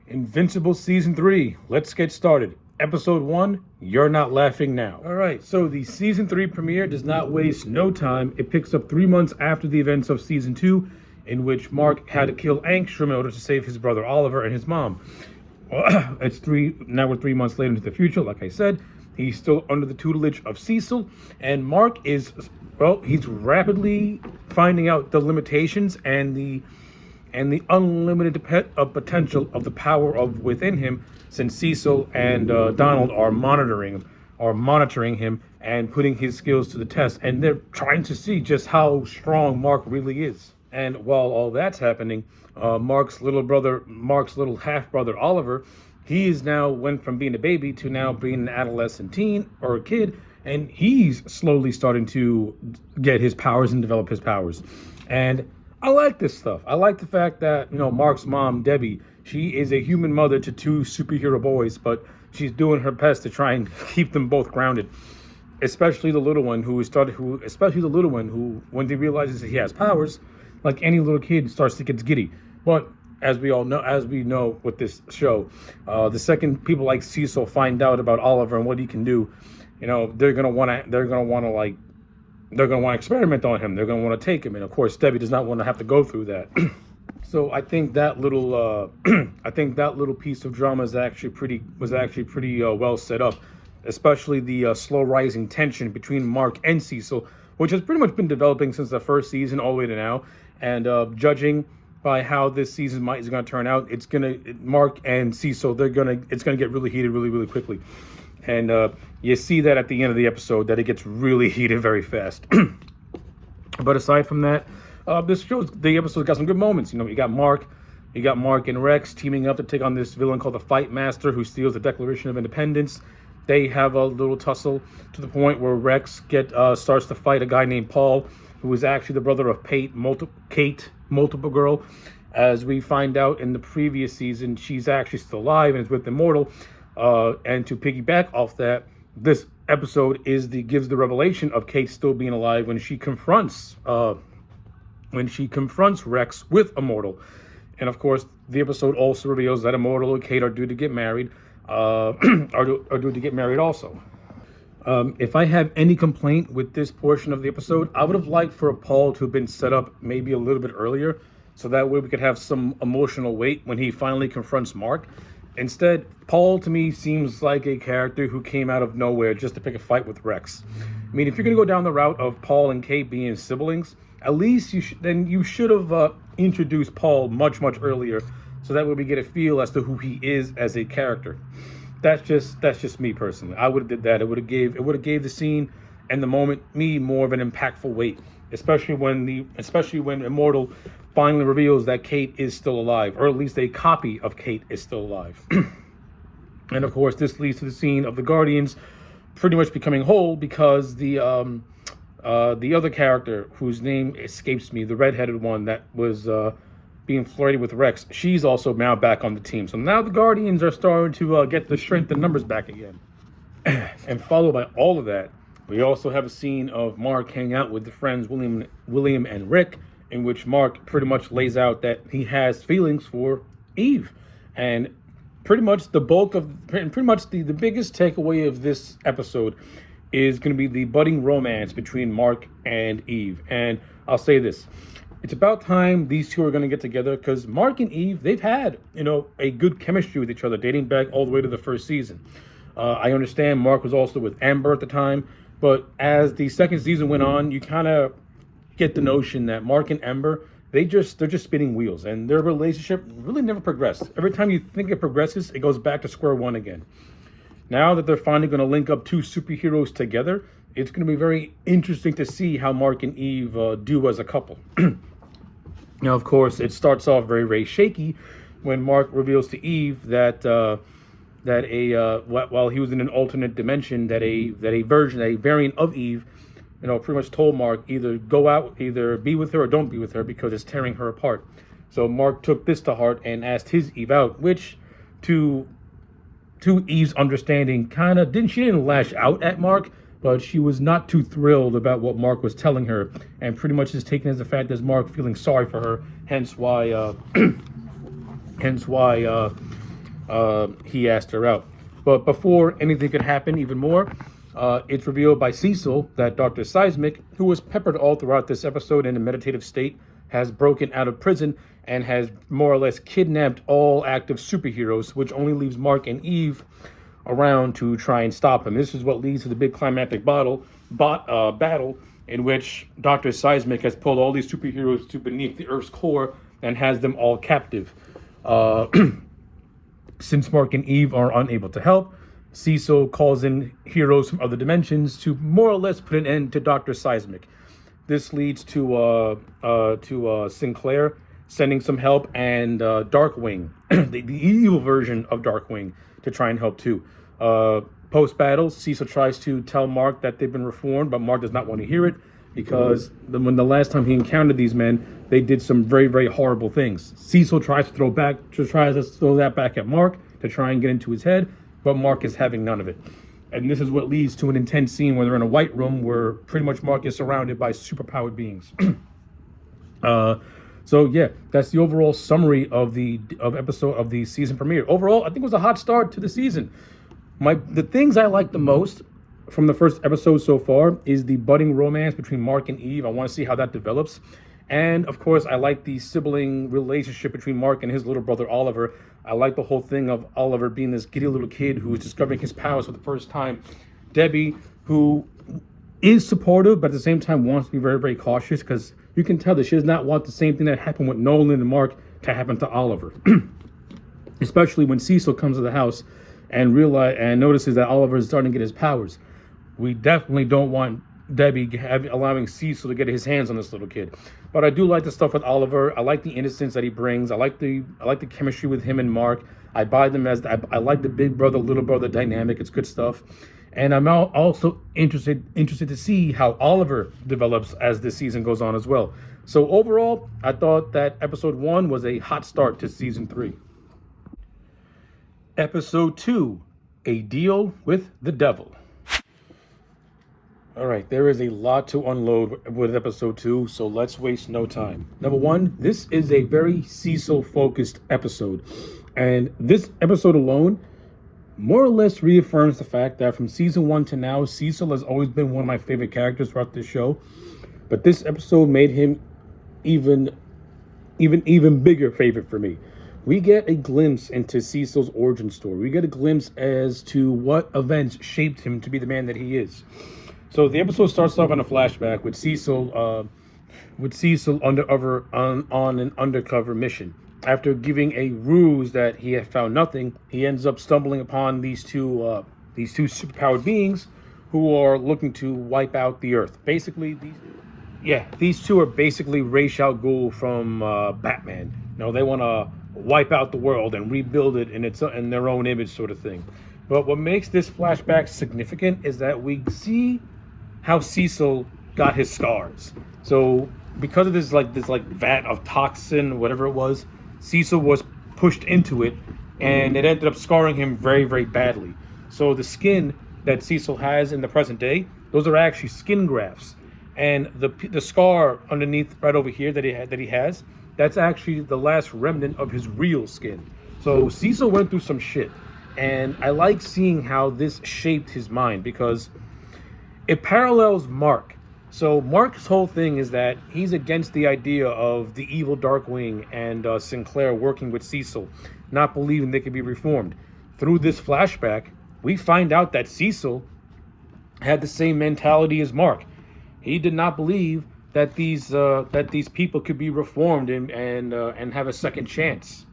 Invincible Season 3. Let's get started. Episode 1, You're Not Laughing Now. Alright, so the Season 3 premiere does not waste no time. It picks up 3 months after the events of Season 2, in which Mark had to kill Angstrom in order to save his brother Oliver and his mom. Now we're 3 months later into the future, like I said. He's still under the tutelage of Cecil, and Mark is, he's rapidly finding out the limitations and the unlimited potential of the power of within him, since Cecil and Donald are monitoring him and putting his skills to the test, and they're trying to see just how strong Mark really is. And while all that's happening, Mark's little half brother Oliver, he is now went from being a baby to now being an adolescent teen or a kid, and he's slowly starting to get his powers and develop his powers. And I like this stuff. I like the fact that, Mark's mom, Debbie, she is a human mother to 2 superhero boys, but she's doing her best to try and keep them both grounded. Especially the little one who, when he realizes that he has powers, like any little kid, starts to get giddy. But as we know with this show, the second people like Cecil find out about Oliver and what he can do, they're gonna want to experiment on him. They're going to want to take him, and of course, Debbie does not want to have to go through that. So I think that little piece of drama was actually pretty well set up, especially the slow rising tension between Mark and Cecil, which has pretty much been developing since the first season all the way to now. And judging by how this season is going to turn out, Mark and Cecil, it's going to get really heated really, really quickly. And you see that at the end of the episode, that it gets really heated very fast. But aside from that, the episode got some good moments. You got Mark and Rex teaming up to take on this villain called the Fight Master, who steals the Declaration of Independence. They have a little tussle to the point where Rex starts to fight a guy named Paul, who is actually the brother of Kate, Multiple Girl. As we find out in the previous season, she's actually still alive and is with Immortal. And to piggyback off that, this episode gives the revelation of Kate still being alive when she confronts Rex with Immortal. And of course, the episode also reveals that Immortal and Kate are due to get married. Are due to get married also. If I have any complaint with this portion of the episode, I would have liked for Paul to have been set up maybe a little bit earlier, so that way we could have some emotional weight when he finally confronts Mark. Instead, Paul to me seems like a character who came out of nowhere just to pick a fight with Rex. I mean, if you're going to go down the route of Paul and Kate being siblings, at least you should have introduced Paul much me, so that way we get a feel as to who he is as a character. That's just me personally. I would have did that. It would have gave the scene and the moment more of an impactful weight, especially when Immortal finally reveals that Kate is still alive, or at least a copy of Kate is still alive. And of course, this leads to the scene of the Guardians pretty much becoming whole, because the other character whose name escapes me, the redheaded one that was being flirty with Rex, she's also now back on the team. So now the Guardians are starting to get the strength and numbers back again. And followed by all of that, we also have a scene of Mark hanging out with the friends William and Rick, in which Mark pretty much lays out that he has feelings for Eve. And pretty much the biggest takeaway of this episode is going to be the budding romance between Mark and Eve. And I'll say this: it's about time these two are going to get together, because Mark and Eve, they've had, a good chemistry with each other dating back all the way to the first season. I understand Mark was also with Amber at the time, but as the second season went on, you kind of get the notion that Mark and Amber, they're just spinning wheels, and their relationship really never progressed. Every time you think it progresses, it goes back to square one again. Now that they're finally going to link up 2 superheroes together, it's going to be very interesting to see how Mark and Eve do as a couple. Now, of course, it starts off very, very shaky when Mark reveals to Eve that while he was in an alternate dimension, that a variant of Eve, pretty much told Mark either be with her or don't be with her, because it's tearing her apart. So Mark took this to heart and asked his Eve out, which to Eve's understanding she didn't lash out at Mark, but she was not too thrilled about what Mark was telling her, and pretty much is taken as the fact as Mark feeling sorry for her, hence why he asked her out. But before anything could happen even more, it's revealed by Cecil that Dr. Seismic, who was peppered all throughout this episode in a meditative state, has broken out of prison and has more or less kidnapped all active superheroes, which only leaves Mark and Eve around to try and stop him. This is what leads to the big climactic battle in which Dr. Seismic has pulled all these superheroes to beneath the Earth's core and has them all captive. Uh, since Mark and Eve are unable to help, Cecil calls in heroes from other dimensions to more or less put an end to Dr. Seismic. This leads to Sinclair sending some help and Darkwing, the evil version of Darkwing, to try and help too. Post-battle, Cecil tries to tell Mark that they've been reformed, but Mark does not want to hear it because when the last time he encountered these men, they did some very, very horrible things. Cecil tries to throw that back at Mark to try and get into his head, but Mark is having none of it. And this is what leads to an intense scene where they're in a white room where pretty much Mark is surrounded by superpowered beings. So yeah, that's the overall summary of the season premiere. Overall, I think it was a hot start to the season. The things I like the most from the first episode so far is the budding romance between Mark and Eve. I want to see how that develops. And of course, I like the sibling relationship between Mark and his little brother Oliver. I like the whole thing of Oliver being this giddy little kid who is discovering his powers for the first time. Debbie, who is supportive, but at the same time wants to be very, very cautious, because you can tell that she does not want the same thing that happened with Nolan and Mark to happen to Oliver. Especially when Cecil comes to the house and notices that Oliver is starting to get his powers. We definitely don't want Debbie allowing Cecil to get his hands on this little kid. But I do like the stuff with Oliver. I like the innocence that he brings. I like the chemistry with him and Mark. I buy them I like the big brother little brother dynamic. It's good stuff. And I'm also interested to see how Oliver develops as this season goes on as well. So overall, I thought that episode 1 was a hot start to season 3. Episode 2, A Deal with the Devil. All right, there is a lot to unload with episode 2, so let's waste no time. Number 1, this is a very Cecil-focused episode. And this episode alone more or less reaffirms the fact that from season 1 to now, Cecil has always been one of my favorite characters throughout this show. But this episode made him even bigger favorite for me. We get a glimpse into Cecil's origin story. We get a glimpse as to what events shaped him to be the man that he is. So the episode starts off on a flashback with Cecil on an undercover mission. After giving a ruse that he had found nothing, he ends up stumbling upon these two superpowered beings who are looking to wipe out the Earth. Basically, these two are basically Ra's al Ghul from Batman. They want to wipe out the world and rebuild it in their own image, sort of thing. But what makes this flashback significant is that we see how Cecil got his scars. So because of this vat of toxin, whatever it was, Cecil was pushed into it, and it ended up scarring him very, very badly. So the skin that Cecil has in the present day, those are actually skin grafts. And the scar underneath right over here that he has, that's actually the last remnant of his real skin. So Cecil went through some shit. And I like seeing how this shaped his mind, because it parallels Mark. So Mark's whole thing is that he's against the idea of the evil Darkwing and Sinclair working with Cecil, not believing they could be reformed. Through this flashback, we find out that Cecil had the same mentality as Mark. He did not believe that these people could be reformed and have a second chance.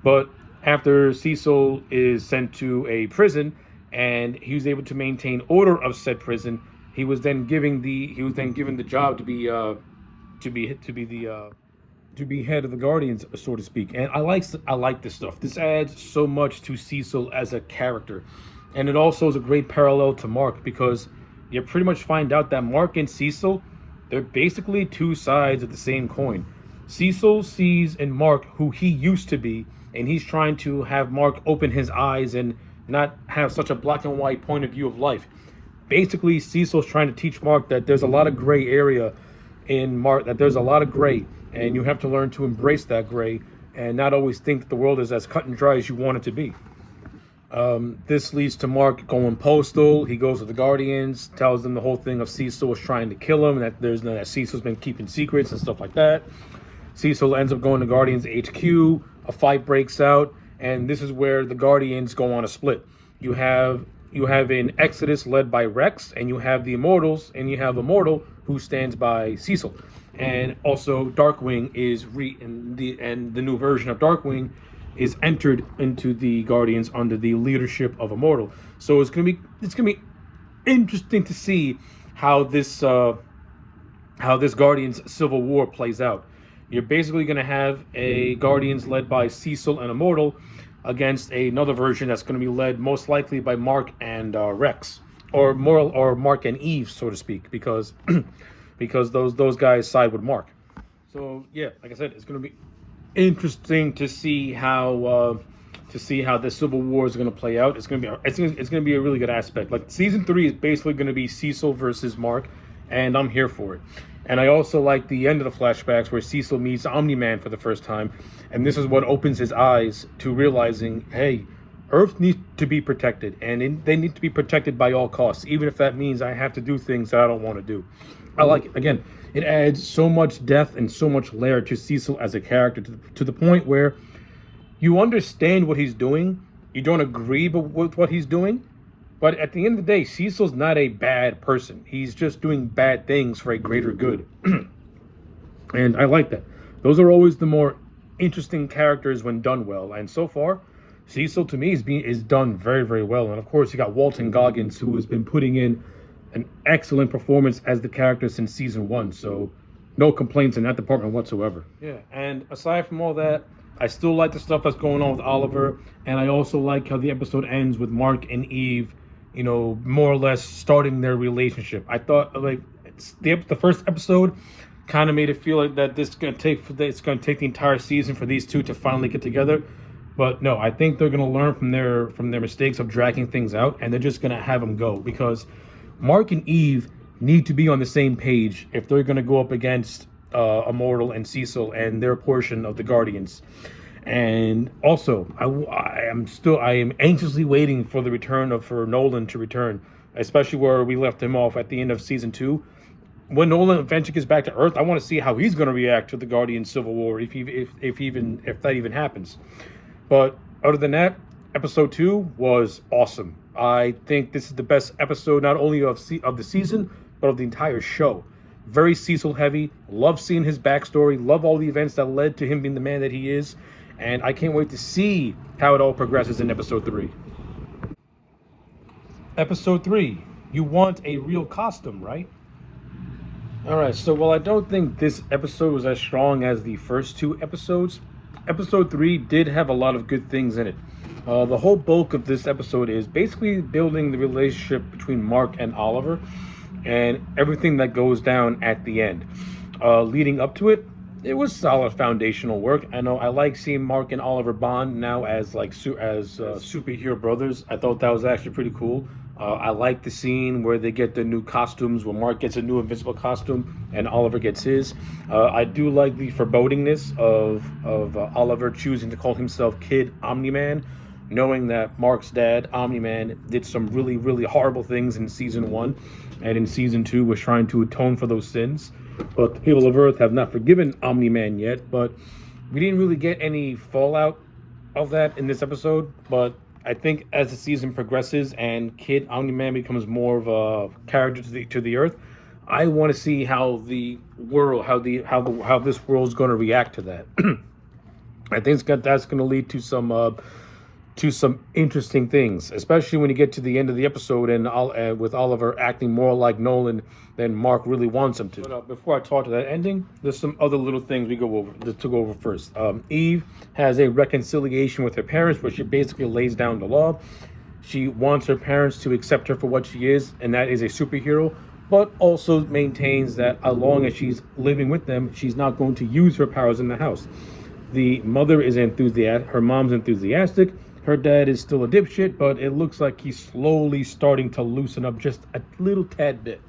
But after Cecil is sent to a prison and he was able to maintain order of said prison, he was then given the job to be head of the Guardians, so to speak. And I like this stuff. This adds so much to Cecil as a character, and it also is a great parallel to Mark, because you pretty much find out that Mark and Cecil, they're basically two sides of the same coin. Cecil sees in Mark who he used to be, and he's trying to have Mark open his eyes and not have such a black and white point of view of life. Basically, Cecil's trying to teach Mark that there's a lot of gray area in Mark, that there's a lot of gray, and you have to learn to embrace that gray and not always think that the world is as cut and dry as you want it to be. This leads to Mark going postal. He goes to the Guardians, tells them the whole thing of Cecil was trying to kill him, and that Cecil's been keeping secrets and stuff like that. Cecil ends up going to Guardians HQ. A fight breaks out, and this is where the Guardians go on a split. You have an Exodus led by Rex, and you have the Immortals, and you have Immortal who stands by Cecil, and also Darkwing and the new version of Darkwing is entered into the Guardians under the leadership of Immortal. So it's gonna be interesting to see how this Guardians Civil War plays out. You're basically gonna have a Guardians led by Cecil and Immortal against another version that's going to be led most likely by Mark and Rex, or Mark and Eve, so to speak, because because those guys side with Mark. So yeah, like I said, it's going to be interesting to see how the Civil War is going to play out. It's going to be a really good aspect. Like season 3 is basically going to be Cecil versus Mark, and I'm here for it. And I also like the end of the flashbacks where Cecil meets Omni-Man for the first time, and this is what opens his eyes to realizing, hey, Earth needs to be protected, and they need to be protected by all costs, even if that means I have to do things that I don't want to do. I like it. Again, it adds so much depth and so much layer to Cecil as a character to the point where you understand what he's doing. You don't agree with what he's doing, but at the end of the day, Cecil's not a bad person. He's just doing bad things for a greater good. And I like that. Those are always the more interesting characters when done well. And so far, Cecil to me is done very, very well. And of course, you got Walton Goggins, who has been putting in an excellent performance as the character since season 1. So no complaints in that department whatsoever. Yeah, and aside from all that, I still like the stuff that's going on with Oliver. And I also like how the episode ends with Mark and Eve, more or less starting their relationship. I thought the first episode kind of made it feel like that it's going to take the entire season for these two to finally get together. But no, I think they're going to learn from their mistakes of dragging things out, and they're just going to have them go, because Mark and Eve need to be on the same page if they're going to go up against Immortal and Cecil and their portion of the Guardians. And also, I am anxiously waiting for the return for Nolan to return, especially where we left him off at the end of season 2. When Nolan eventually gets back to Earth, I want to see how he's going to react to the Guardian Civil War, if that even happens. But other than that, episode 2 was awesome. I think this is the best episode, not only of the season, but of the entire show. Very Cecil heavy. Love seeing his backstory. Love all the events that led to him being the man that he is. And I can't wait to see how it all progresses in episode 3. Episode 3. You want a real costume, right? Alright, so while I don't think this episode was as strong as the first 2 episodes, episode 3 did have a lot of good things in it. The whole bulk of this episode is basically building the relationship between Mark and Oliver, and everything that goes down at the end. Leading up to it, it was solid foundational work. I know I like seeing Mark and Oliver bond now as superhero brothers. I thought that was actually pretty cool. I like the scene where they get the new costumes, where Mark gets a new Invincible costume and Oliver gets his. I do like the forebodingness of Oliver choosing to call himself Kid Omni-Man, knowing that Mark's dad, Omni-Man, did some really, really horrible things in season 1, and in season 2 was trying to atone for those sins. But the people of Earth have not forgiven Omni-Man yet, but we didn't really get any fallout of that in this episode. But I think as the season progresses and Kid Omni-Man becomes more of a character to the Earth, I want to see how the world, how this world is going to react to that. I think that's going to lead to some interesting things, especially when you get to the end of the episode and with Oliver acting more like Nolan than Mark really wants him to. But before I talk to that ending, there's some other little things to go over first. Eve has a reconciliation with her parents where she basically lays down the law. She wants her parents to accept her for what she is, and that is a superhero, but also maintains that as long as she's living with them, she's not going to use her powers in the house. The mother is enthusiastic. Her mom's enthusiastic. Her dad is still a dipshit, but it looks like he's slowly starting to loosen up just a little tad bit.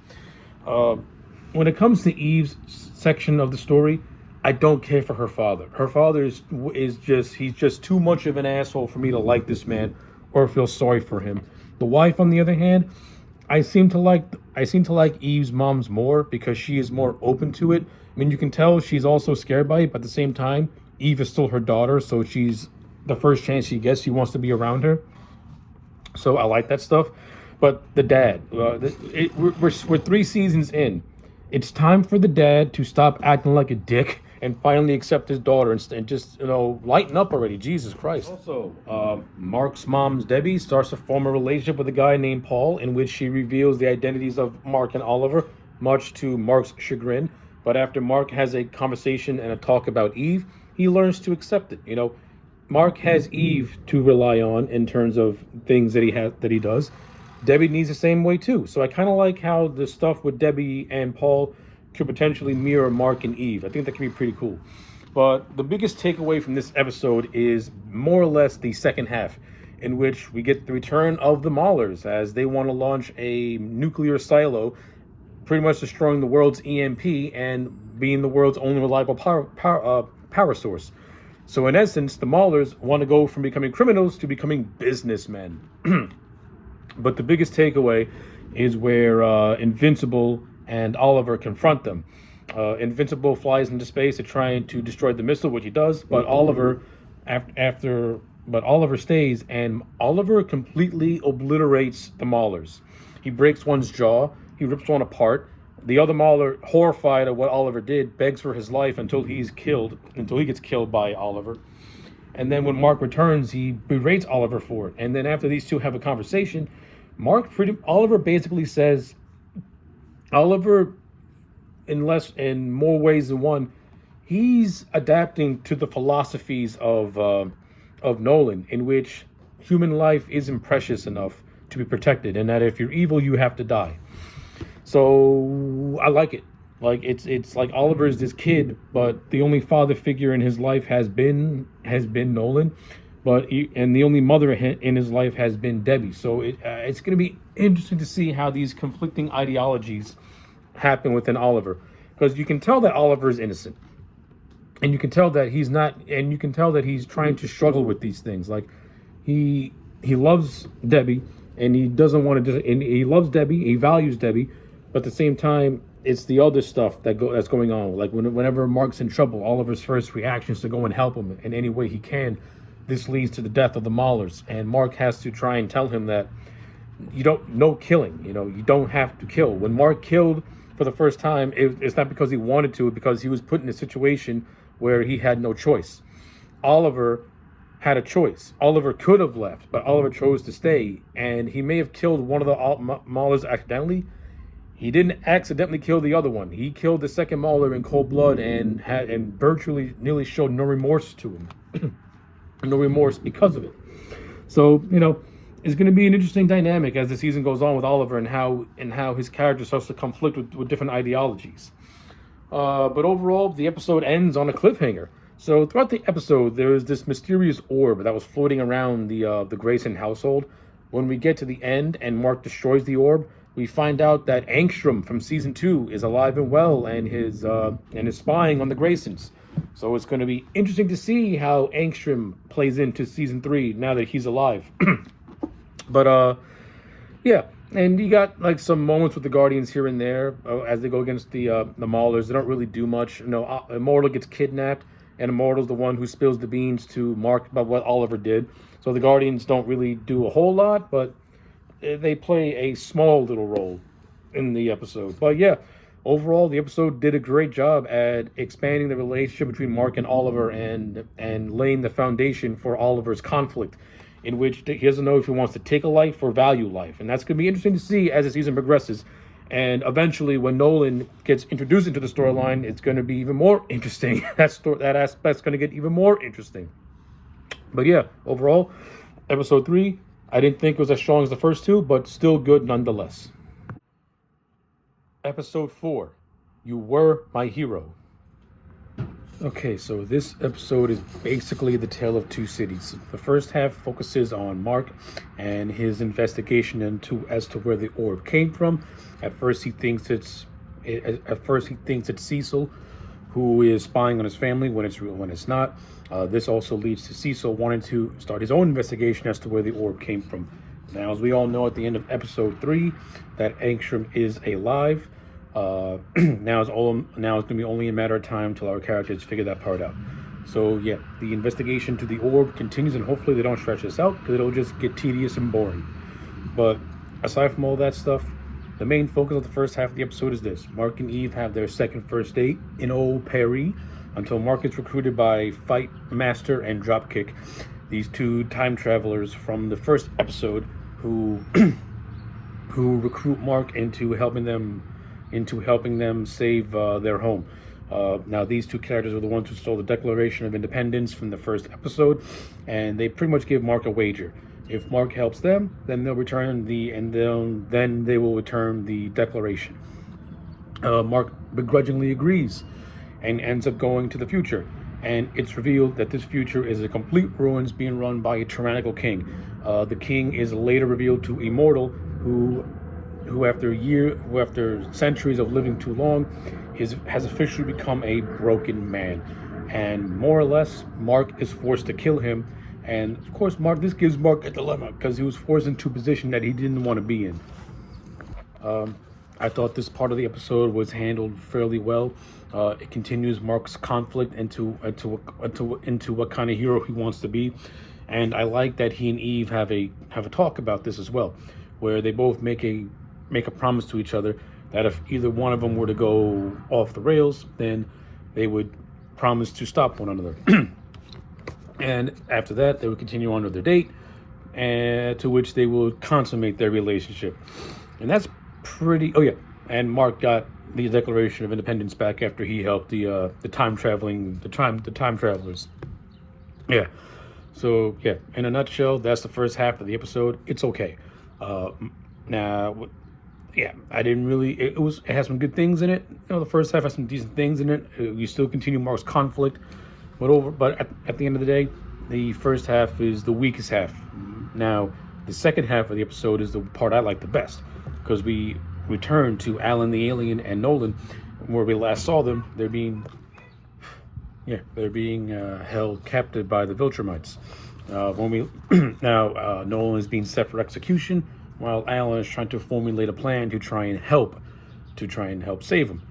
When it comes to Eve's section of the story, I don't care for her father. Her father is just he's just too much of an asshole for me to like this man or feel sorry for him. The wife, on the other hand, I seem to like I seem to like Eve's mom's more because she is more open to it. I mean, you can tell she's also scared by it, but at the same time, Eve is still her daughter, so she's the first chance she gets, she wants to be around her. So I like that stuff. But the dad, we're 3 seasons in. It's time for the dad to stop acting like a dick and finally accept his daughter and just lighten up already. Jesus Christ. Also, Mark's mom's Debbie starts to form a relationship with a guy named Paul, in which she reveals the identities of Mark and Oliver, much to Mark's chagrin. But after Mark has a conversation and a talk about Eve, he learns to accept it. Mark has Eve to rely on in terms of things that he does. Debbie needs the same way too. So I kind of like how the stuff with Debbie and Paul could potentially mirror Mark and Eve. I think that could be pretty cool. But the biggest takeaway from this episode is more or less the second half, in which we get the return of the Maulers as they want to launch a nuclear silo, pretty much destroying the world's EMP and being the world's only reliable power source. So in essence, the Maulers want to go from becoming criminals to becoming businessmen. But the biggest takeaway is where Invincible and Oliver confront them. Invincible flies into space to try to destroy the missile, which he does, but Oliver stays, and Oliver completely obliterates the Maulers. He breaks one's jaw, he rips one apart. The other Mauler, horrified at what Oliver did, begs for his life until he gets killed by Oliver. And then when Mark returns, he berates Oliver for it. And then after these two have a conversation, Oliver basically says, Oliver, in more ways than one, he's adapting to the philosophies of Nolan, in which human life isn't precious enough to be protected, and that if you're evil, you have to die. So I like it. Like it's like Oliver is this kid, but the only father figure in his life has been Nolan, and the only mother in his life has been Debbie. So it's going to be interesting to see how these conflicting ideologies happen within Oliver, because you can tell that Oliver is innocent, and you can tell that he's not, and you can tell that he's trying to struggle with these things. Like he loves Debbie, and he doesn't want to, and he loves Debbie, he values Debbie, but at the same time, it's the other stuff that's going on. Like whenever Mark's in trouble, Oliver's first reaction is to go and help him in any way he can. This leads to the death of the Maulers, and Mark has to try and tell him that no killing. You don't have to kill. When Mark killed for the first time, it's not because he wanted to, because he was put in a situation where he had no choice. Oliver had a choice. Oliver could have left, but Oliver chose to stay, and he may have killed one of the Maulers accidentally. He didn't accidentally kill the other one. He killed the second Mauler in cold blood and virtually nearly showed no remorse to him. No remorse because of it. So, it's going to be an interesting dynamic as the season goes on with Oliver and how his character starts to conflict with different ideologies. But overall, the episode ends on a cliffhanger. So throughout the episode, there is this mysterious orb that was floating around the Grayson household. When we get to the end and Mark destroys the orb, we find out that Angstrom from season 2 is alive and well and is spying on the Graysons. So it's going to be interesting to see how Angstrom plays into season 3 now that he's alive. But yeah, and you got like some moments with the Guardians here and there as they go against the Maulers. They don't really do much. Immortal gets kidnapped, and Immortal's the one who spills the beans to Mark about what Oliver did. So the Guardians don't really do a whole lot, but they play a small little role in the episode. But yeah, overall, the episode did a great job at expanding the relationship between Mark and Oliver and laying the foundation for Oliver's conflict, in which he doesn't know if he wants to take a life or value life. And that's going to be interesting to see as the season progresses. And eventually, when Nolan gets introduced into the storyline, it's going to be even more interesting. That aspect's going to get even more interesting. But yeah, overall, episode 3, I didn't think it was as strong as the first 2, but still good nonetheless. Episode 4, You Were My Hero. Okay, so this episode is basically the tale of two cities. The first half focuses on Mark and his investigation as to where the orb came from. At first he thinks it's Cecil, who is spying on his family when it's real, when it's not. This also leads to Cecil wanting to start his own investigation as to where the orb came from. Now, as we all know, at the end of episode 3, that Angstrom is alive. Now it's gonna be only a matter of time till our characters figure that part out. So yeah, the investigation to the orb continues, and hopefully they don't stretch this out because it'll just get tedious and boring. But aside from all that stuff, the main focus of the first half of the episode is this: Mark and Eve have their second first date in Old Paris until Mark is recruited by Fight Master and Dropkick, these two time travelers from the first episode who who recruit Mark into helping them save their home. Now, these two characters are the ones who stole the Declaration of Independence from the first episode, and they pretty much give Mark a wager. If Mark helps them, then then they will return the Declaration. Mark begrudgingly agrees, and ends up going to the future. And it's revealed that this future is a complete ruins being run by a tyrannical king. The king is later revealed to Immortal, who after centuries of living too long, has officially become a broken man. And more or less, Mark is forced to kill him. And of course, this gives Mark a dilemma because he was forced into a position that he didn't want to be in. I thought this part of the episode was handled fairly well. It continues Mark's conflict into what kind of hero he wants to be, and I like that he and Eve have a talk about this as well, where they both make a promise to each other that if either one of them were to go off the rails, then they would promise to stop one another. And after that, they would continue on with their date, and to which they will consummate their relationship. And that's pretty. Oh yeah, and Mark got the Declaration of Independence back after he helped the time travelers. Yeah. So yeah, in a nutshell, that's the first half of the episode. It's okay. Now, yeah, I didn't really. It has some good things in it. The first half has some decent things in it. You still continue Mark's conflict, but at the end of the day, the first half is the weakest half. Now, the second half of the episode is the part I like the best, because we return to Alan the alien and Nolan, where we last saw them. They're being held captive by the Viltrumites. Nolan is being set for execution, while Alan is trying to formulate a plan to try and help save him.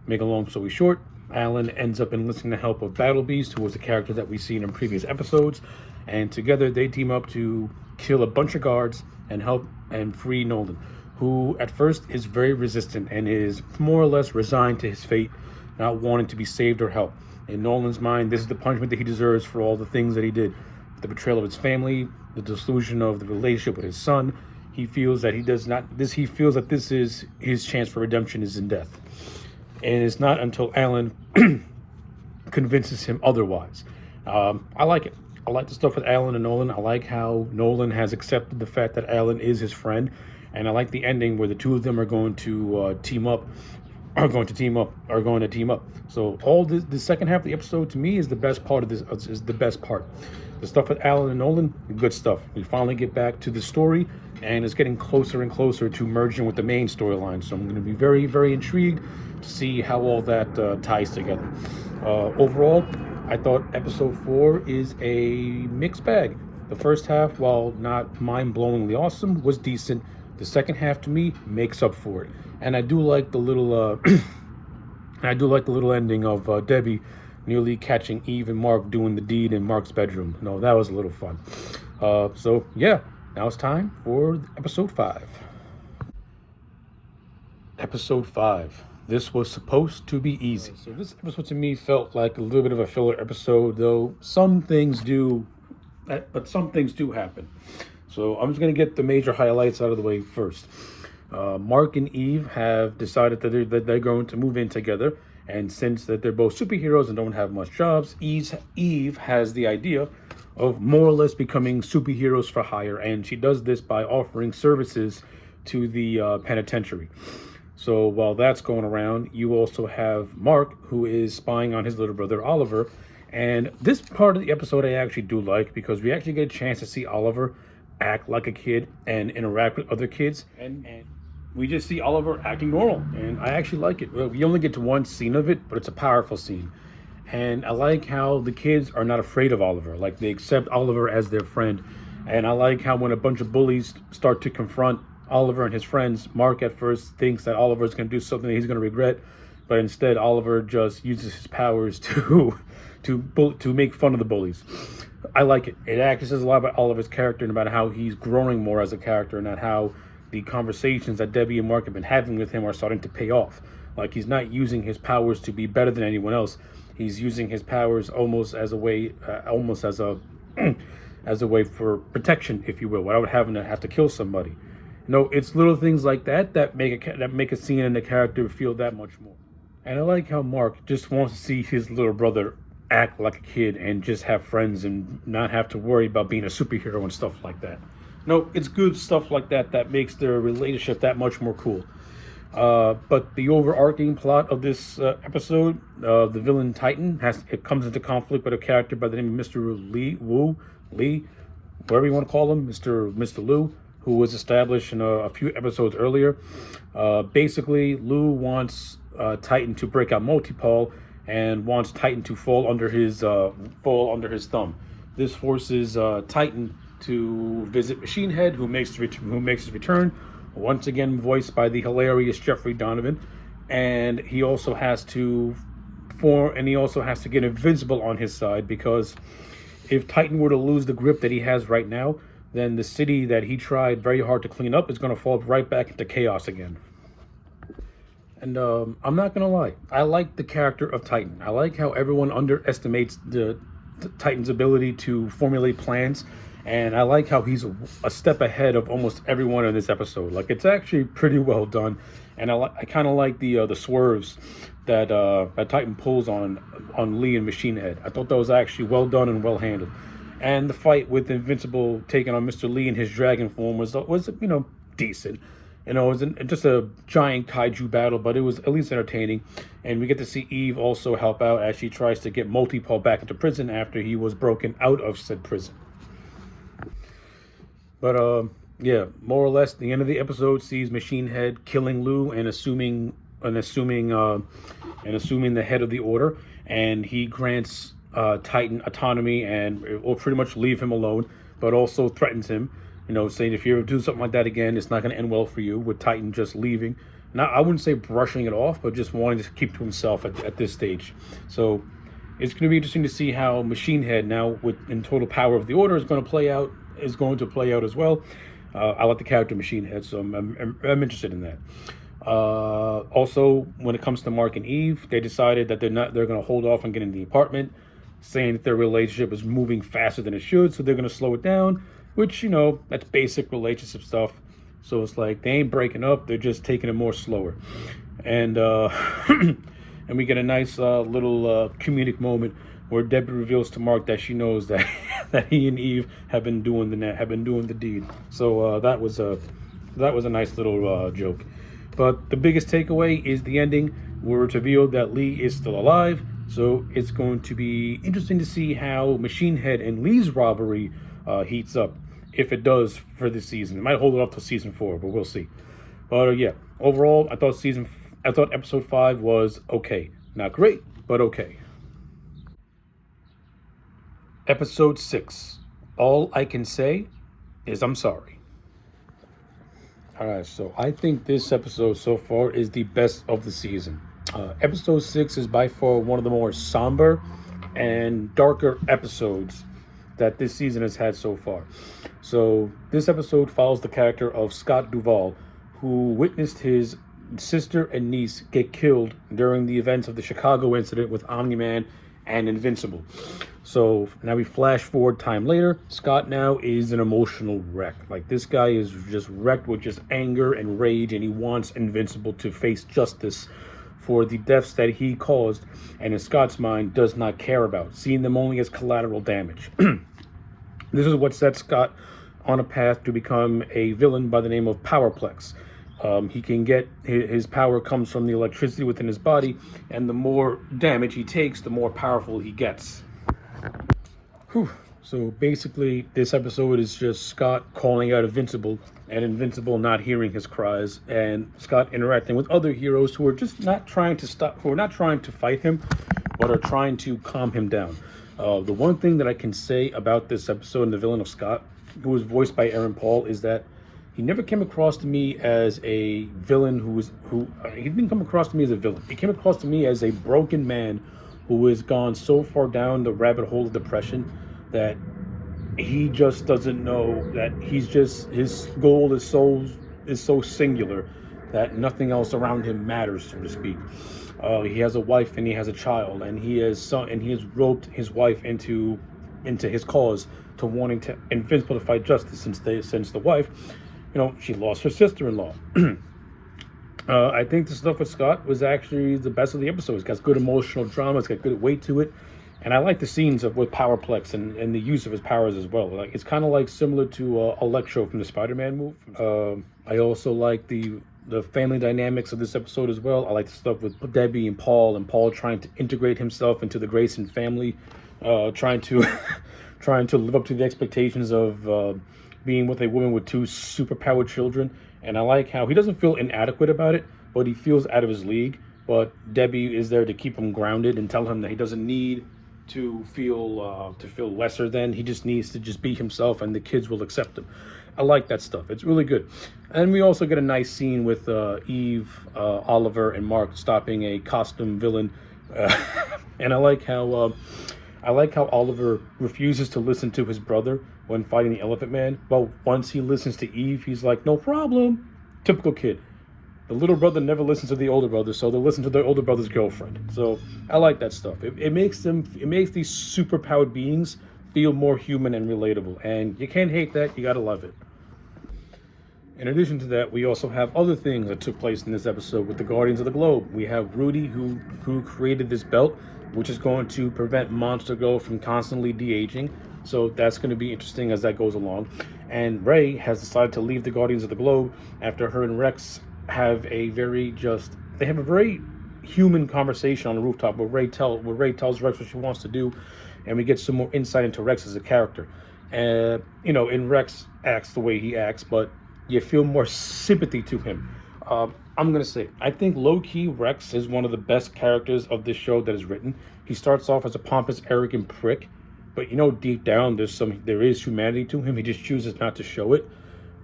Make a long story short, Alan ends up enlisting the help of Battle Beast, who was a character that we've seen in previous episodes, and together they team up to kill a bunch of guards and help and free Nolan, who at first is very resistant and is more or less resigned to his fate, not wanting to be saved or helped. In Nolan's mind, this is the punishment that he deserves for all the things that he did. The betrayal of his family, the dissolution of the relationship with his son. He feels that this is his chance for redemption is in death. And it's not until Alan convinces him otherwise. I like it. I like the stuff with Alan and Nolan. I like how Nolan has accepted the fact that Alan is his friend, and I like the ending where the two of them are going to team up. So all the second half of the episode to me is the best part of this. Is the best part. The stuff with Alan and Nolan, good stuff. We finally get back to the story, and it's getting closer and closer to merging with the main storyline. So I'm going to be very, very intrigued to see how all that ties together. Overall, I thought episode 4 is a mixed bag. The first half, while not mind-blowingly awesome, was decent. The second half, to me, makes up for it. And I do like the little, ending of Debbie nearly catching Eve and Mark doing the deed in Mark's bedroom. That was a little fun. So yeah, now it's time for episode 5. Episode 5. This was supposed to be easy. So this episode to me felt like a little bit of a filler episode, though some things do happen. So I'm just going to get the major highlights out of the way first. Mark and Eve have decided that they're going to move in together, and since that they're both superheroes and don't have much jobs, Eve has the idea of more or less becoming superheroes for hire, and she does this by offering services to the penitentiary. So while that's going around, you also have Mark, who is spying on his little brother Oliver, and this part of the episode I actually do like, because we actually get a chance to see Oliver act like a kid and interact with other kids, and we just see Oliver acting normal, and I actually like it. We only get to one scene of it, but it's a powerful scene. And I like how the kids are not afraid of Oliver. Like, they accept Oliver as their friend. And I like how when a bunch of bullies start to confront Oliver and his friends, Mark at first thinks that Oliver is going to do something that he's going to regret, but instead Oliver just uses his powers to make fun of the bullies. I like it. It actually says a lot about Oliver's character and about how he's growing more as a character, and that how the conversations that Debbie and Mark have been having with him are starting to pay off. Like, he's not using his powers to be better than anyone else. He's using his powers almost as a way, as a way for protection, if you will, without having to have to kill somebody. No, it's little things like that that make a scene and the character feel that much more. And I like how Mark just wants to see his little brother act like a kid and just have friends and not have to worry about being a superhero and stuff like that. No, it's good stuff like that that makes their relationship that much more cool. But the overarching plot of this episode, the villain Titan, it comes into conflict with a character by the name of Mr. Lee, whatever you want to call him, Mr. Liu, who was established in a few episodes earlier. Basically, Liu wants Titan to break out multipole and wants Titan to fall under his thumb. This forces Titan to visit Machine Head, who makes his return, once again voiced by the hilarious Jeffrey Donovan, and he also has to get Invincible on his side, because if Titan were to lose the grip that he has right now, then the city that he tried very hard to clean up is going to fall right back into chaos again. And I'm not going to lie, I like the character of Titan. I like how everyone underestimates the Titan's ability to formulate plans, and I like how he's a step ahead of almost everyone in this episode. Like, it's actually pretty well done, and I kind of like the swerves that Titan pulls on Lee and Machine Head. I thought that was actually well done and well handled. And the fight with Invincible taking on Mr. Lee in his dragon form was decent. It was just a giant kaiju battle, but it was at least entertaining. And we get to see Eve also help out as she tries to get Multipole back into prison after he was broken out of said prison. But yeah, more or less, the end of the episode sees Machine Head killing Lou and assuming the head of the Order, and he grants Titan autonomy and will pretty much leave him alone, but also threatens him, saying if you ever do something like that again, it's not going to end well for you, with Titan just leaving. Now, I wouldn't say brushing it off, but just wanting to keep to himself at this stage. So it's going to be interesting to see how Machine Head, now in total power of the Order, is going to play out as well. I like the character Machine Head, so I'm interested in that. Also, when it comes to Mark and Eve, they decided that they're going to hold off on getting the apartment, saying that their relationship is moving faster than it should, so they're going to slow it down, which, that's basic relationship stuff. So it's like they ain't breaking up, they're just taking it more slower. And and we get a nice little comedic moment where Debbie reveals to Mark that she knows that that he and Eve have been doing the deed. So that was a nice little joke. But the biggest takeaway is the ending, where it's revealed that Lee is still alive. So it's going to be interesting to see how Machine Head and Lee's robbery heats up, if it does for this season. It might hold it off till season 4, but we'll see. But yeah, overall, I thought episode 5 was okay. Not great, but okay. Episode 6. All I can say is I'm sorry. Alright, so I think this episode so far is the best of the season. Episode 6 is by far one of the more somber and darker episodes that this season has had so far. So this episode follows the character of Scott Duvall, who witnessed his sister and niece get killed during the events of the Chicago incident with Omni-Man and Invincible. So now we flash forward time later. Scott now is an emotional wreck. Like, this guy is just wrecked with just anger and rage, and he wants Invincible to face justice for the deaths that he caused, and in Scott's mind does not care about, seeing them only as collateral damage. This is what sets Scott on a path to become a villain by the name of Powerplex. He can get his power comes from the electricity within his body, and the more damage he takes, the more powerful he gets. Whew. So basically, this episode is just Scott calling out Invincible, and Invincible not hearing his cries, and Scott interacting with other heroes who are just not trying to stop, who are not trying to fight him, but are trying to calm him down. The one thing that I can say about this episode and the villain of Scott, who was voiced by Aaron Paul, is that he never came across to me as a villain he didn't come across to me as a villain. He came across to me as a broken man who has gone so far down the rabbit hole of depression that he just doesn't know that his goal is so singular that nothing else around him matters, so to speak. He has a wife and he has a child, and he has roped his wife into his cause, to wanting to Invincible to fight justice, since the wife, she lost her sister-in-law. I think the stuff with Scott was actually the best of the episodes. It's got good emotional drama. It's got good weight to it. And I like the scenes with Powerplex and the use of his powers as well. Like, it's kind of like similar to Electro from the Spider-Man movie. I also like the family dynamics of this episode as well. I like the stuff with Debbie and Paul trying to integrate himself into the Grayson family, trying to live up to the expectations of being with a woman with two superpowered children. And I like how he doesn't feel inadequate about it, but he feels out of his league. But Debbie is there to keep him grounded and tell him that he doesn't need to feel lesser than. He just needs to just be himself, and the kids will accept him. I like that stuff. It's really good. And we also get a nice scene with Eve, Oliver, and Mark stopping a costume villain. And I like how Oliver refuses to listen to his brother when fighting the Elephant Man. But once he listens to Eve, he's like, no problem. Typical kid. The little brother never listens to the older brother, so they'll listen to their older brother's girlfriend. So I like that stuff. It makes these superpowered beings feel more human and relatable. And you can't hate that. You gotta love it. In addition to that, we also have other things that took place in this episode with the Guardians of the Globe. We have Rudy, who created this belt, which is going to prevent Monster Girl from constantly de-aging. So that's going to be interesting as that goes along. And Ray has decided to leave the Guardians of the Globe after her and Rex have a very human conversation on the rooftop where Ray tells Rex what she wants to do, and we get some more insight into Rex as a character. And and Rex acts the way he acts, but you feel more sympathy to him. I'm gonna say, I think low-key Rex is one of the best characters of this show that is written. He starts off as a pompous, arrogant prick, but deep down there is humanity to him. He just chooses not to show it.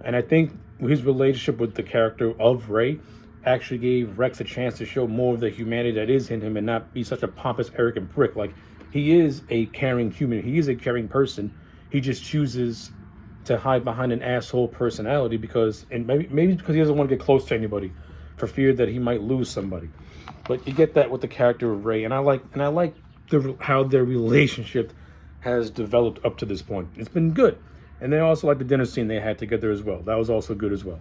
And I think his relationship with the character of Ray actually gave Rex a chance to show more of the humanity that is in him and not be such a pompous, arrogant prick. Like, he is a caring human. He is a caring person. He just chooses to hide behind an asshole personality maybe because he doesn't want to get close to anybody for fear that he might lose somebody. But you get that with the character of Ray, and I like how their relationship has developed up to this point. It's been good. And they also like the dinner scene they had together as well. That was also good as well.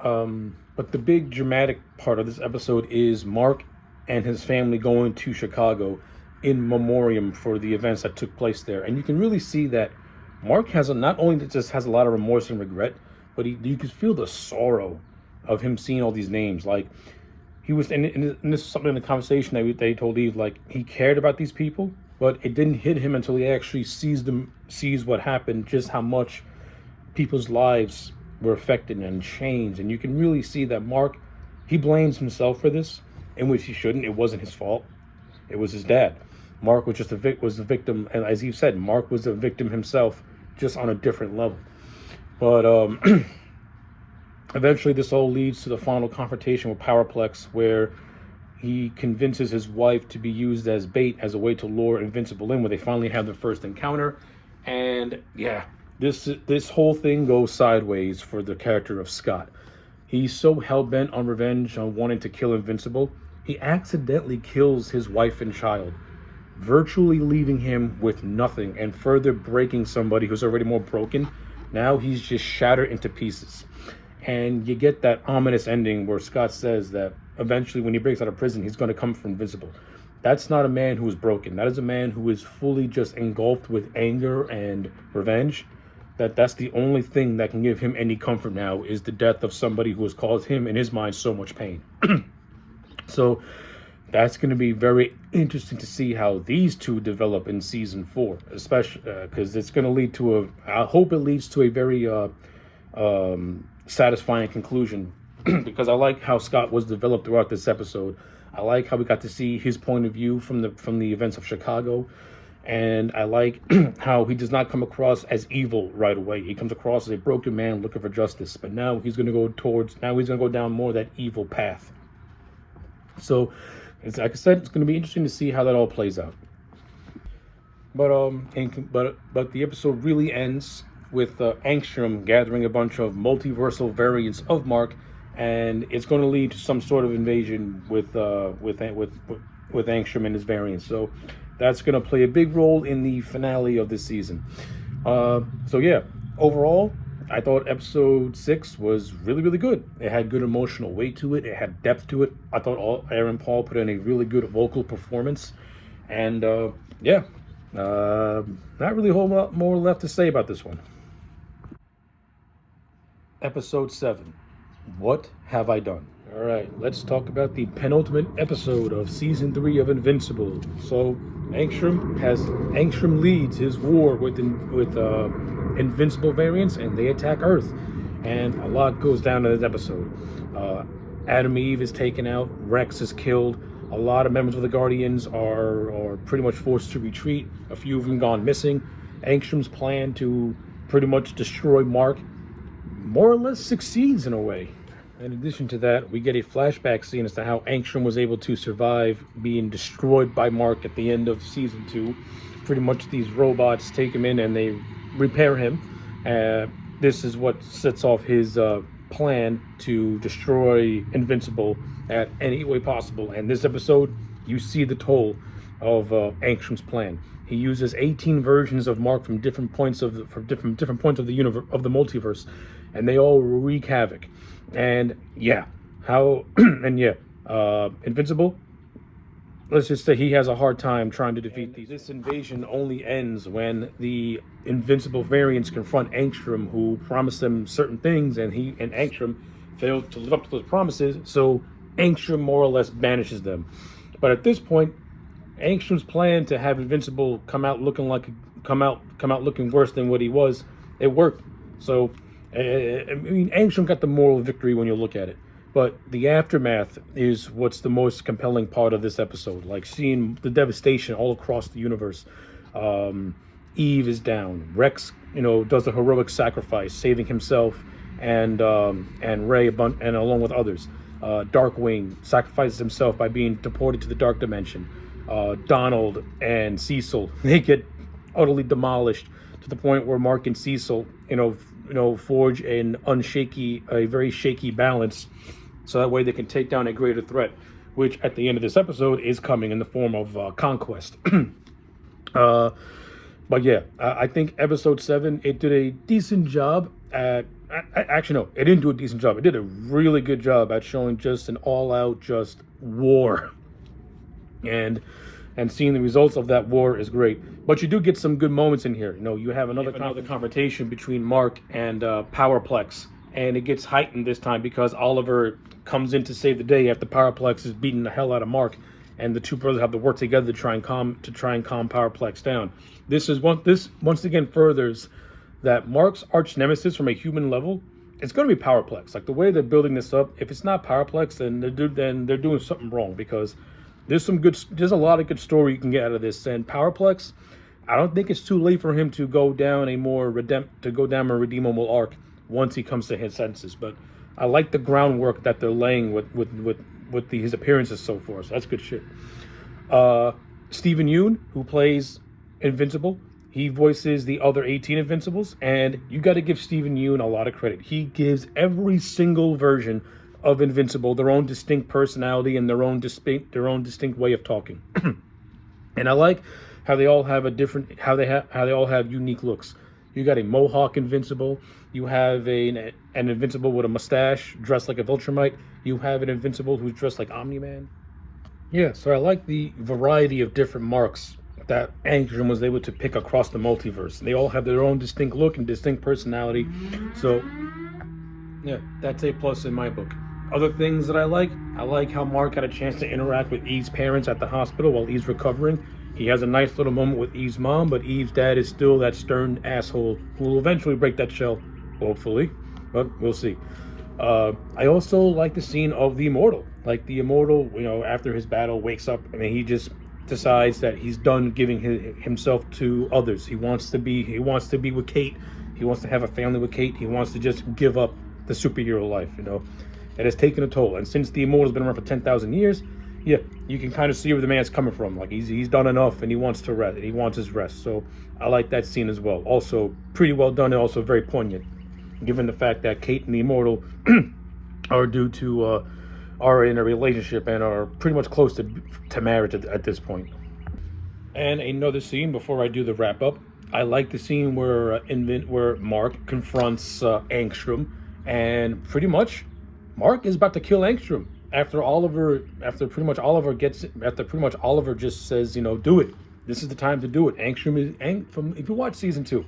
But the big dramatic part of this episode is Mark and his family going to Chicago in memoriam for the events that took place there. And you can really see that Mark not only just has a lot of remorse and regret, but you can feel the sorrow of him seeing all these names. Like, he was, and this is something in the conversation that they told Eve, like, he cared about these people, but it didn't hit him until he actually sees what happened, just how much people's lives were affected and changed. And you can really see that Mark, he blames himself for this, in which he shouldn't. It wasn't his fault. It was his dad. Mark was just the victim, and as you said, Mark was a victim himself, just on a different level. But eventually this all leads to the final confrontation with Powerplex, where he convinces his wife to be used as bait, as a way to lure Invincible in, where they finally have their first encounter. And yeah, this whole thing goes sideways for the character of Scott. He's so hell-bent on revenge, on wanting to kill Invincible, he accidentally kills his wife and child, virtually leaving him with nothing and further breaking somebody who's already more broken. Now he's just shattered into pieces. And you get that ominous ending where Scott says that eventually when he breaks out of prison, he's going to come for Invincible. That's not a man who is broken. That is a man who is fully just engulfed with anger and revenge. That's the only thing that can give him any comfort now, is the death of somebody who has caused him, in his mind, so much pain. So that's going to be very interesting to see how these two develop in season 4, especially because it's going to lead to I hope it leads to a very satisfying conclusion. Because I like how Scott was developed throughout this episode. I like how we got to see his point of view from the events of Chicago, and I like how he does not come across as evil right away. He comes across as a broken man looking for justice, but now he's going to go down more that evil path. So, it's, like I said, it's going to be interesting to see how that all plays out. But but the episode really ends with Angstrom gathering a bunch of multiversal variants of Mark, and it's going to lead to some sort of invasion with Angstrom and his variants. So that's going to play a big role in the finale of this season. So yeah, overall, I thought episode 6 was really, really good. It had good emotional weight to it. It had depth to it. I thought Aaron Paul put in a really good vocal performance. And yeah, not really a whole lot more left to say about this one. Episode 7. What have I done? All right, let's talk about the penultimate episode of season 3 of Invincible. So Angstrom leads his war with Invincible variants, and they attack Earth. And a lot goes down in this episode. Adam Eve is taken out. Rex is killed. A lot of members of the Guardians are pretty much forced to retreat. A few of them gone missing. Angstrom's plan to pretty much destroy Mark more or less succeeds in a way. In addition to that, we get a flashback scene as to how Angstrom was able to survive being destroyed by Mark at the end of season 2. Pretty much these robots take him in and they repair him. This is what sets off his plan to destroy Invincible at any way possible. And this episode, you see the toll of Angstrom's plan. He uses 18 versions of Mark from different points of different points of the universe, of the multiverse, and they all wreak havoc. And yeah, Invincible, let's just say he has a hard time trying to defeat these. This invasion only ends when the Invincible variants confront Angstrom, who promised them certain things, and Angstrom failed to live up to those promises. So Angstrom more or less banishes them. But at this point, Angstrom's plan to have Invincible come out looking worse than what he was, it worked. So I mean, Angstrom got the moral victory when you look at it. But the aftermath is what's the most compelling part of this episode. Like seeing the devastation all across the universe. Eve is down. Rex, does a heroic sacrifice, saving himself and Ray and along with others. Darkwing sacrifices himself by being deported to the Dark Dimension. Donald and Cecil, they get utterly demolished to the point where Mark and Cecil, forge a very shaky balance, so that way they can take down a greater threat, which at the end of this episode is coming in the form of Conquest. But yeah, I think episode 7, it did a decent job at. Actually, no, it didn't do a decent job. It did a really good job at showing just an all-out just war. And seeing the results of that war is great. But you do get some good moments in here. You have another confrontation between Mark and Powerplex. And it gets heightened this time because Oliver comes in to save the day after Powerplex is beating the hell out of Mark. And the two brothers have to work together to try and calm Powerplex down. This once again furthers that Mark's arch nemesis from a human level, it's going to be Powerplex. Like the way they're building this up, if it's not Powerplex, then they're doing something wrong, because there's a lot of good story you can get out of this. And Powerplex, I don't think it's too late for him to go down a more redeemable arc once he comes to his senses. But I like the groundwork that they're laying with his appearances so far. So that's good shit. Stephen Yeun, who plays Invincible, he voices the other 18 Invincibles, and you got to give Stephen Yeun a lot of credit. He gives every single version of Invincible their own distinct personality and their own distinct way of talking. And I like how they all have how they all have unique looks. You got a Mohawk Invincible. You have an Invincible with a mustache, dressed like a Viltrumite. You have an Invincible who's dressed like Omni-Man. Yeah, so I like the variety of different marks that Angstrom was able to pick across the multiverse. They all have their own distinct look and distinct personality. So, yeah, that's a plus in my book. Other things that I like how Mark had a chance to interact with Eve's parents at the hospital while Eve's recovering. He has a nice little moment with Eve's mom, but Eve's dad is still that stern asshole who will eventually break that shell, hopefully, but we'll see. I also like the scene of the Immortal. Like the Immortal, after his battle, wakes up and he just decides that he's done giving himself to others. He wants to be with Kate. He wants to have a family with Kate. He wants to just give up the superhero life. It has taken a toll. And since the Immortal's been around for 10,000 years, yeah, you can kind of see where the man's coming from. Like he's done enough and he wants to rest. He wants his rest. So I like that scene as well. Also pretty well done and also very poignant, given the fact that Kate and the Immortal are in a relationship and are pretty much close to marriage at this point. And another scene before I do the wrap up, I like the scene where Mark confronts Angstrom, and pretty much Mark is about to kill Angstrom after pretty much Oliver just says, do it. This is the time to do it. If you watch season 2,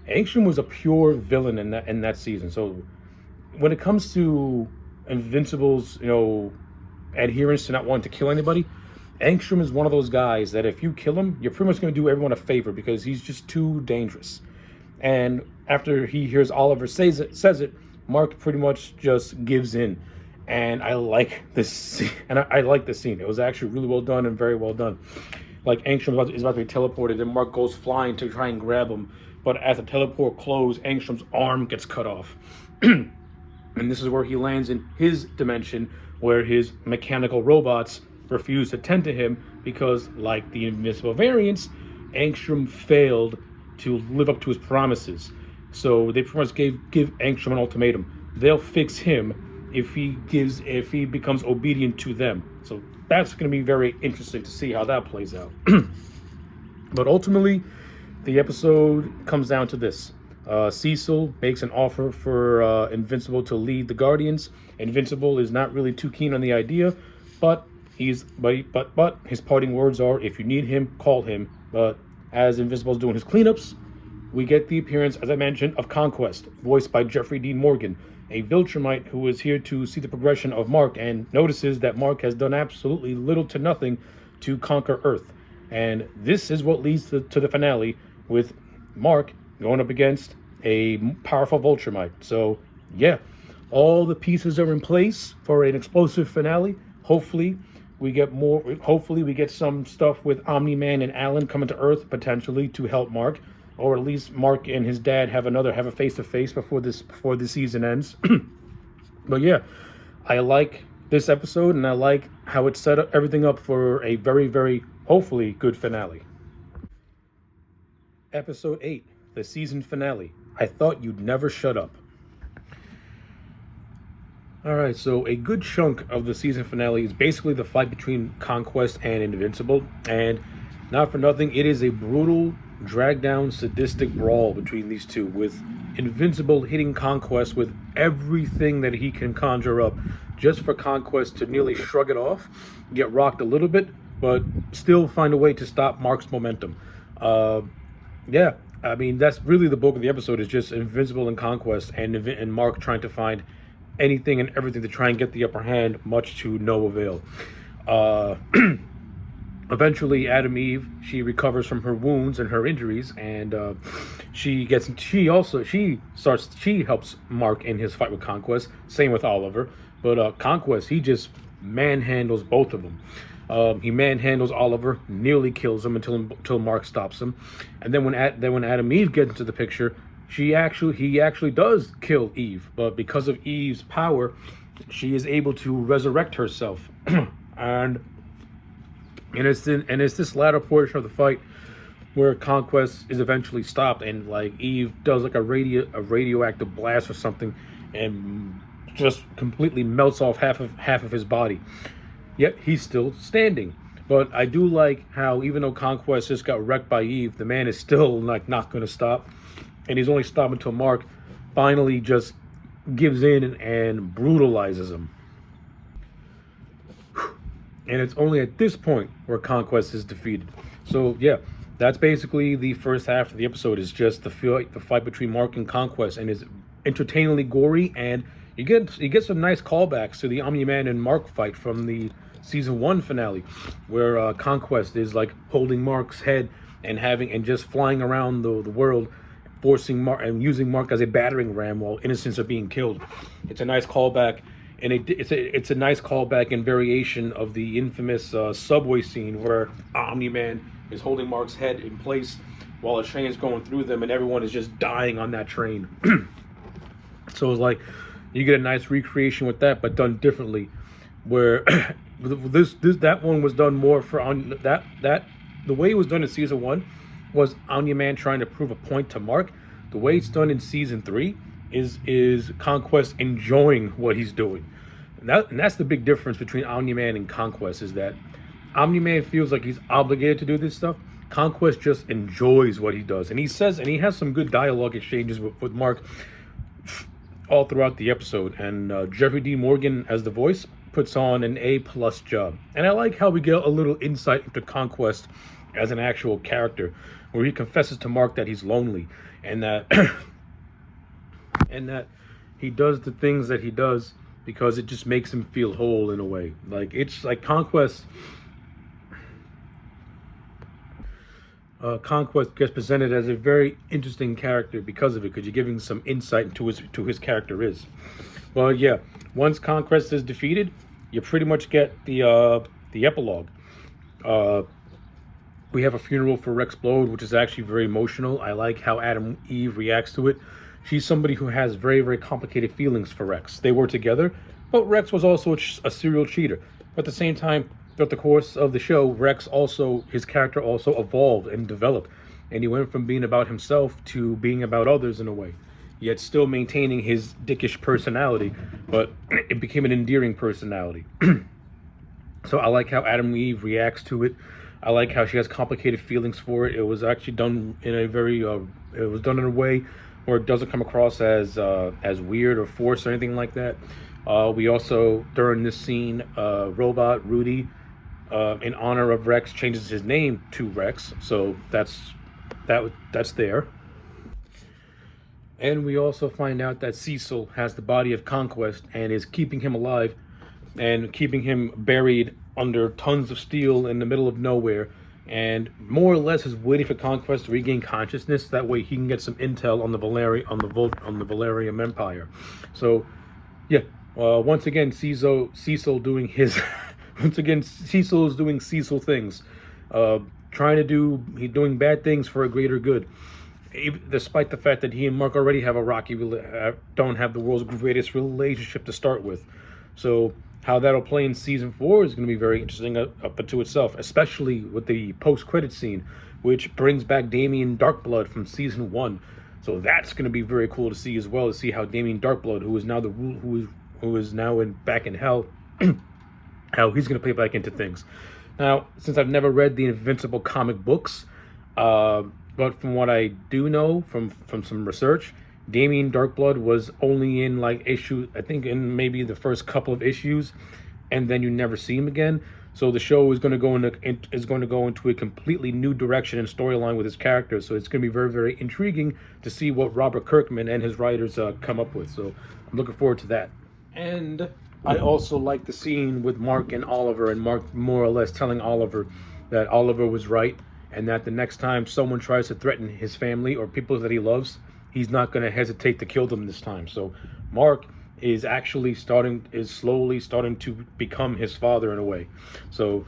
Angstrom was a pure villain in that season. So when it comes to Invincible's, adherence to not wanting to kill anybody, Angstrom is one of those guys that if you kill him, you're pretty much going to do everyone a favor because he's just too dangerous. And after he hears Oliver says it, Mark pretty much just gives in. And I like this scene. I like this scene. It was actually really well done and very well done. Like Angstrom is about to be teleported, and Mark goes flying to try and grab him. But as the teleport closes, Angstrom's arm gets cut off. And this is where he lands in his dimension, where his mechanical robots refuse to tend to him because, like the Invincible variants, Angstrom failed to live up to his promises. So they pretty much give Angstrom an ultimatum. They'll fix him if he becomes obedient to them. So that's going to be very interesting to see how that plays out. But ultimately, the episode comes down to this. Cecil makes an offer for Invincible to lead the Guardians. Invincible is not really too keen on the idea, but his parting words are, if you need him, call him. But as Invincible's doing his cleanups, we get the appearance, as I mentioned, of Conquest, voiced by Jeffrey Dean Morgan, a Viltrumite who is here to see the progression of Mark and notices that Mark has done absolutely little to nothing to conquer Earth. And this is what leads to the finale, with Mark going up against a powerful Viltrumite. So, yeah, all the pieces are in place for an explosive finale. Hopefully, we get some stuff with Omni-Man and Alan coming to Earth, potentially, to help Mark. Or at least Mark and his dad have a face-to-face before the season ends. But yeah, I like this episode, and I like how it set everything up for a very, very, hopefully, good finale. Episode 8, the season finale. I thought you'd never shut up. Alright, so a good chunk of the season finale is basically the fight between Conquest and Invincible. And not for nothing, it is a brutal, drag-down, sadistic brawl between these two, with Invincible hitting Conquest with everything that he can conjure up, just for Conquest to nearly shrug it off, get rocked a little bit, but still find a way to stop Mark's momentum. Yeah, I mean, that's really the bulk of the episode, is just Invincible and Conquest, and Mark trying to find anything and everything to try and get the upper hand, much to no avail. Eventually, Adam Eve, she recovers from her wounds and her injuries, and she helps Mark in his fight with Conquest. Same with Oliver, but Conquest, he just manhandles both of them. He manhandles Oliver, nearly kills him until Mark stops him, and then when Adam Eve gets into the picture, he actually does kill Eve, but because of Eve's power, she is able to resurrect herself, and it's this latter portion of the fight where Conquest is eventually stopped, and like Eve does like a radioactive blast or something, and just completely melts off half of his body. Yet he's still standing. But I do like how, even though Conquest just got wrecked by Eve, the man is still like not going to stop, and he's only stopped until Mark finally just gives in and brutalizes him. And it's only at this point where Conquest is defeated. So yeah, that's basically the first half of the episode, is just the fight between Mark and Conquest, and is entertainingly gory, and You get some nice callbacks to the Omni-Man and Mark fight from the season 1 finale, where Conquest is like holding Mark's head and just flying around the world, forcing Mark and using Mark as a battering ram while innocents are being killed. It's a nice callback, and it's a nice callback and variation of the infamous subway scene where Omni-Man is holding Mark's head in place while a train is going through them, and everyone is just dying on that train. So it's like you get a nice recreation with that, but done differently. Where that one was done more for on that the way it was done in season 1 was Omni-Man trying to prove a point to Mark. The way it's done in season 3 is Conquest enjoying what he's doing. And that's the big difference between Omni-Man and Conquest, is that Omni-Man feels like he's obligated to do this stuff. Conquest just enjoys what he does. And he has some good dialogue exchanges with Mark all throughout the episode. And Jeffrey D. Morgan as the voice puts on an A+ job. And I like how we get a little insight into Conquest as an actual character, where he confesses to Mark that he's lonely, and that and that he does the things that he does because it just makes him feel whole in a way. Like, it's like Conquest gets presented as a very interesting character because of it, because you're giving some insight into his character is. Well, yeah, once Conquest is defeated, you pretty much get the epilogue. We have a funeral for Rex Blode, which is actually very emotional. I like how Adam Eve reacts to it. She's somebody who has very, very complicated feelings for Rex. They were together, but Rex was also a serial cheater. But at the same time, throughout the course of the show, his character also evolved and developed. And he went from being about himself to being about others in a way, yet still maintaining his dickish personality, but it became an endearing personality. So I like how Adam Eve reacts to it. I like how she has complicated feelings for it. It was actually done in a very, it was done in a way where it doesn't come across as weird or forced or anything like that. We also, during this scene, Robot Rudy, in honor of Rex, changes his name to Rex. So that's there. And we also find out that Cecil has the body of Conquest and is keeping him alive and keeping him buried under tons of steel in the middle of nowhere, and more or less is waiting for Conquest to regain consciousness. That way he can get some intel on the Valerium Empire. So, yeah, once again, Cecil doing his Cecil is doing Cecil things, he's doing bad things for a greater good. Despite the fact that he and Mark already have don't have the world's greatest relationship to start with. So how that'll play in season 4 is going to be very interesting up into itself, especially with the post-credit scene, which brings back Damien Darkblood from season 1. So that's going to be very cool to see as well, to see how Damien Darkblood, who is now back in hell, how he's going to play back into things. Now, since I've never read the Invincible comic books, but from what I do know from some research, Damien Darkblood was only in like I think in maybe the first couple of issues, and then you never see him again. So the show is going to go into a completely new direction and storyline with his character. So it's going to be very, very intriguing to see what Robert Kirkman and his writers come up with. So I'm looking forward to that. And I also like the scene with Mark and Oliver, and Mark more or less telling Oliver that Oliver was right, and that the next time someone tries to threaten his family or people that he loves, he's not going to hesitate to kill them this time. So Mark is slowly starting to become his father in a way. So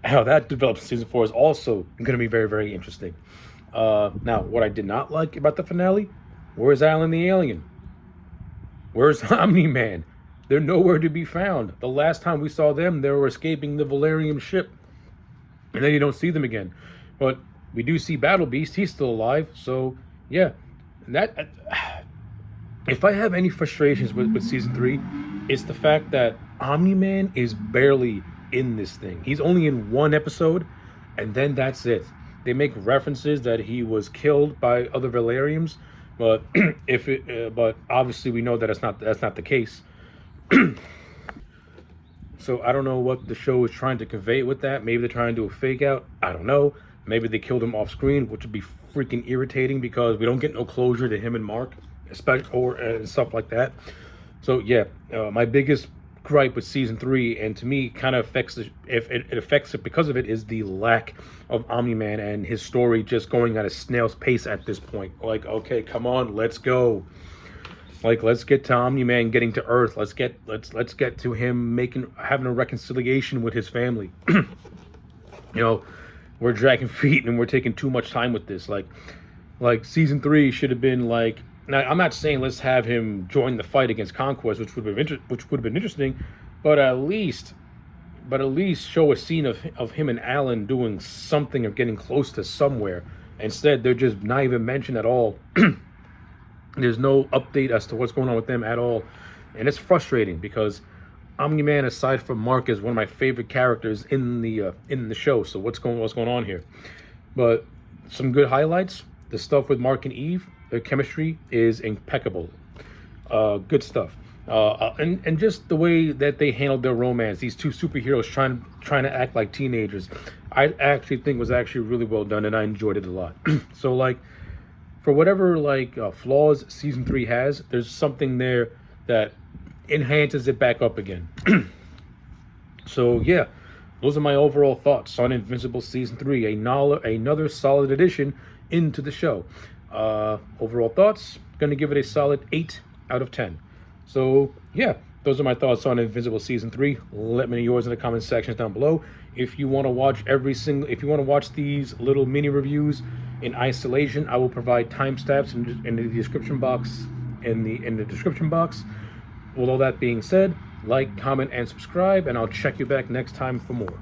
how that develops in season 4 is also going to be very, very interesting. Now, what I did not like about the finale, where's Alan the Alien? Where's Omni-Man? They're nowhere to be found. The last time we saw them, they were escaping the Valerium ship. And then you don't see them again. But we do see Battle Beast. He's still alive. So, yeah. And that, if I have any frustrations with season 3, it's the fact that Omni-Man is barely in this thing. He's only in one episode, and then that's it. They make references that he was killed by other Valeriums, but but obviously we know that that's not the case. So I don't know what the show is trying to convey with that. Maybe they're trying to do a fake out. I don't know. Maybe they killed him off screen, which would be freaking irritating because we don't get no closure to him and Mark, especially and stuff like that. So yeah, my biggest gripe with season three, and to me, kind of affects if it affects it because of it, is the lack of Omni Man and his story just going at a snail's pace at this point. Like, okay, come on, let's go. Like, let's get to Omni Man getting to Earth. Let's get to him having a reconciliation with his family. You know, we're dragging feet and we're taking too much time with this. Like season three should have been like. Now, I'm not saying let's have him join the fight against Conquest, which would have been interesting, but at least show a scene of him and Alan doing something or getting close to somewhere. Instead, they're just not even mentioned at all. There's no update as to what's going on with them at all, and it's frustrating because Omni-Man, aside from Mark, is one of my favorite characters in the show. So what's going on here? But some good highlights. The stuff with Mark and Eve, their chemistry is impeccable. Good stuff. And just the way that they handled their romance, these two superheroes trying to act like teenagers, I actually think was actually really well done, and I enjoyed it a lot. So like, for whatever flaws season three has, there's something there that enhances it back up again. So yeah, those are my overall thoughts on Invincible season three. Another solid addition into the show. Overall thoughts, gonna give it a solid 8 out of 10. So yeah, those are my thoughts on Invincible season 3. Let me know yours in the comment sections down below. If you want to watch these little mini reviews in isolation, I will provide timestamps in the description box. In the description box. With all that being said, like, comment, and subscribe, and I'll check you back next time for more.